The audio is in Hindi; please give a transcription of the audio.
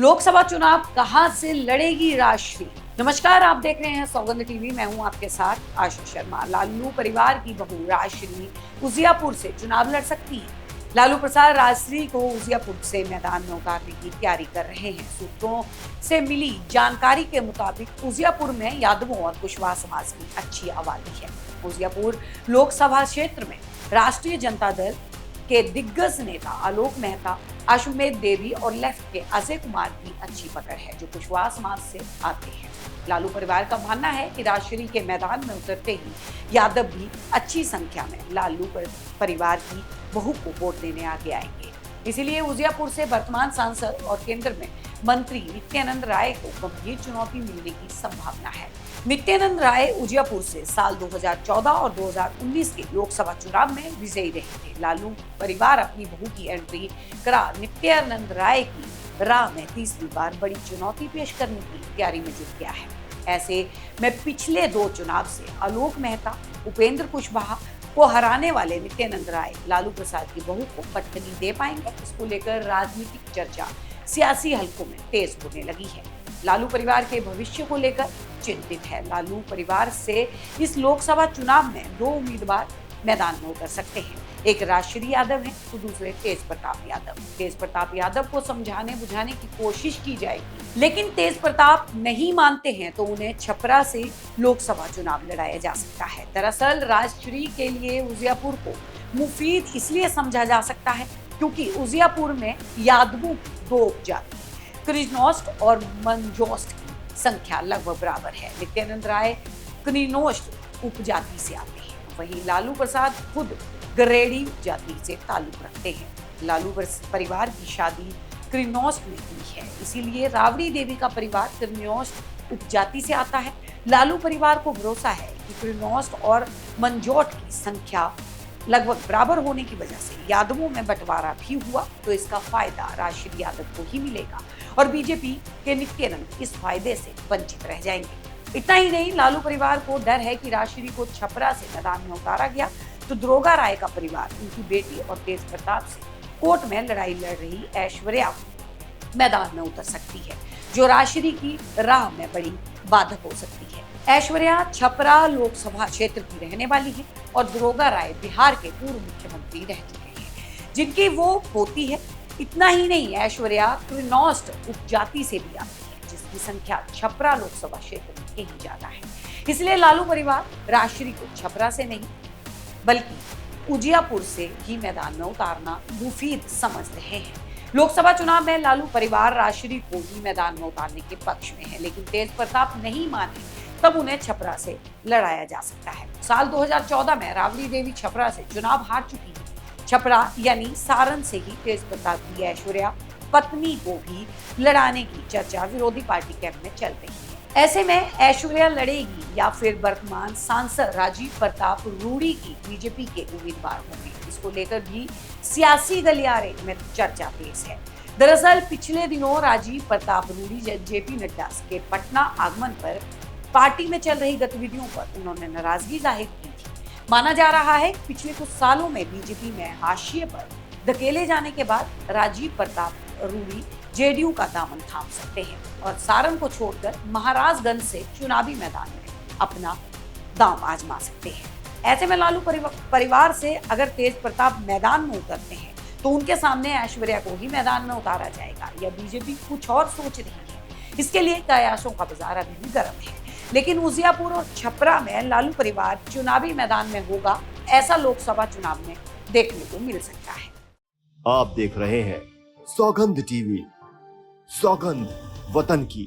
लोकसभा चुनाव कहां से लड़ेगी राशि। नमस्कार, आप देख रहे हैं सौगंध टीवी। मैं हूं आपके साथ आशा शर्मा। लालू परिवार की बहू राजश्री उजियापुर से चुनाव लड़ सकती है। लालू प्रसाद राजश्री को उजियापुर से मैदान में उतारने की तैयारी कर रहे हैं। सूत्रों से मिली जानकारी के मुताबिक उजियापुर में यादवों और कुशवाहा समाज की अच्छी आबादी है। उजियापुर लोकसभा क्षेत्र में राष्ट्रीय जनता दल के दिग्गज नेता आलोक मेहता, अश्वमेध देवी और लेफ्ट के अजय कुमार की अच्छी पकड़ है, जो कुशवाहा समाज से आते हैं। लालू परिवार का मानना है कि राजश्री के मैदान में उतरते ही यादव भी अच्छी संख्या में लालू परिवार की बहू को वोट देने आगे आएंगे। इसीलिए उजियापुर से वर्तमान सांसद और केंद्र में मंत्री नित्यानंद राय को गंभीर चुनौती मिलने की संभावना है। नित्यानंद राय उजियापुर से साल 2014 और 2019 के लोकसभा चुनाव में विजयी रहे थे। लालू परिवार अपनी बहू की एंट्री करा नित्यानंद राय की राह में तीसरी बार बड़ी चुनौती पेश करने की तैयारी में जुट गया है। ऐसे में पिछले 2 चुनाव से आलोक मेहता, उपेंद्र कुशवाहा को हराने वाले नित्यानंद राय लालू प्रसाद की बहू को पटकनी दे पाएंगे। इसको लेकर राजनीतिक चर्चा सियासी हलकों में तेज होने लगी है। लालू परिवार के भविष्य को लेकर चिंतित है। लालू परिवार से इस लोकसभा चुनाव में 2 उम्मीदवार मैदान में उतर सकते हैं। एक राजश्री यादव है तो दूसरे तेज प्रताप यादव। तेज प्रताप यादव को समझाने बुझाने की कोशिश की जाएगी, लेकिन तेज प्रताप नहीं मानते हैं तो उन्हें छपरा से लोकसभा चुनाव लड़ाया जा सकता है। दरअसल राजश्री के लिए उजियापुर को मुफीद इसलिए समझा जा सकता है क्योंकि उजियापुर में यादवों की 2 उपजाति क्रिनोस्ट और मंजोस्ट की संख्या लगभग बराबर है। नित्यानंद राय क्रिनोस्ट उपजाति से आते हैं, वहीं लालू प्रसाद खुद गरेडी जाति से ताल्लुक रखते हैं। लालू परिवार की शादी क्रिनोस्ट में हुई है, इसीलिए राबड़ी देवी का परिवार क्रिनोस्ट उपजाति से आता है। लालू परिवार को भरोसा है कि क्रिनोस्ट और मंजोट की संख्या लगभग बराबर होने की वजह से यादवों में बंटवारा भी हुआ तो इसका फायदा राजश्री यादव को ही मिलेगा और बीजेपी के नित्यानंद इस फायदे से वंचित रह जाएंगे। इतना ही नहीं, लालू परिवार को डर है कि राजश्री को छपरा से मैदान में उतारा गया तो दरोगा राय का परिवार, उनकी बेटी और तेज प्रताप से कोर्ट में लड़ाई लड़ रही ऐश्वर्या मैदान में उतर सकती है, जो राजश्री की राह में बड़ी बाधक हो सकती है। ऐश्वर्या छपरा लोकसभा क्षेत्र की रहने वाली है और दरोगा राय बिहार के पूर्व मुख्यमंत्री रह चुके हैं, जिनकी वो पोती है। इतना ही नहीं, ऐश्वर्या क्रिनोस्ट उपजाति से भी आती है, जिसकी संख्या छपरा लोकसभा क्षेत्र में कहीं ज्यादा है। इसलिए लालू परिवार राजश्री को छपरा से नहीं बल्कि उजियापुर से ही मैदान में उतारना मुफीद समझ रहे हैं। लोकसभा चुनाव में लालू परिवार राजश्री को ही मैदान में उतारने के पक्ष में है, लेकिन तेज प्रताप नहीं माने तब उन्हें छपरा से लड़ाया जा सकता है। साल 2014 में राबड़ी देवी छपरा से चुनाव हार चुकी है। छपरा यानी सारण से ही तेज प्रताप की ऐश्वर्या पत्नी को भी लड़ाने की चर्चा विरोधी पार्टी कैंप में चल रही है। ऐसे में ऐश्वर्या लड़ेगी या फिर वर्तमान सांसद राजीव प्रताप रूडी की बीजेपी के उम्मीदवार होंगे, इसको लेकर भी सियासी गलियारे में चर्चा तेज है। दरअसल पिछले दिनों राजीव प्रताप रूडी जेपी नड्डा के पटना आगमन पर पार्टी में चल रही गतिविधियों पर उन्होंने नाराजगी जाहिर की थी। माना जा रहा है कि पिछले कुछ सालों में बीजेपी में हाशिए पर धकेले जाने के बाद राजीव प्रताप रूडी जेडीयू का दामन थाम सकते हैं और सारण को छोड़कर महाराजगंज से चुनावी मैदान में अपना दांव आजमा सकते हैं। ऐसे में लालू परिवार से अगर तेज प्रताप मैदान में उतरते हैं तो उनके सामने ऐश्वर्या को ही मैदान में उतारा जाएगा या बीजेपी कुछ और सोच रही है। इसके लिए कयासों का बाजार अभी भी गर्म है, लेकिन उजियापुर और छपरा में लालू परिवार चुनावी मैदान में होगा, ऐसा लोकसभा चुनाव में देखने को मिल सकता है। आप देख रहे हैं सौगंध टीवी, सौगंध वतन की।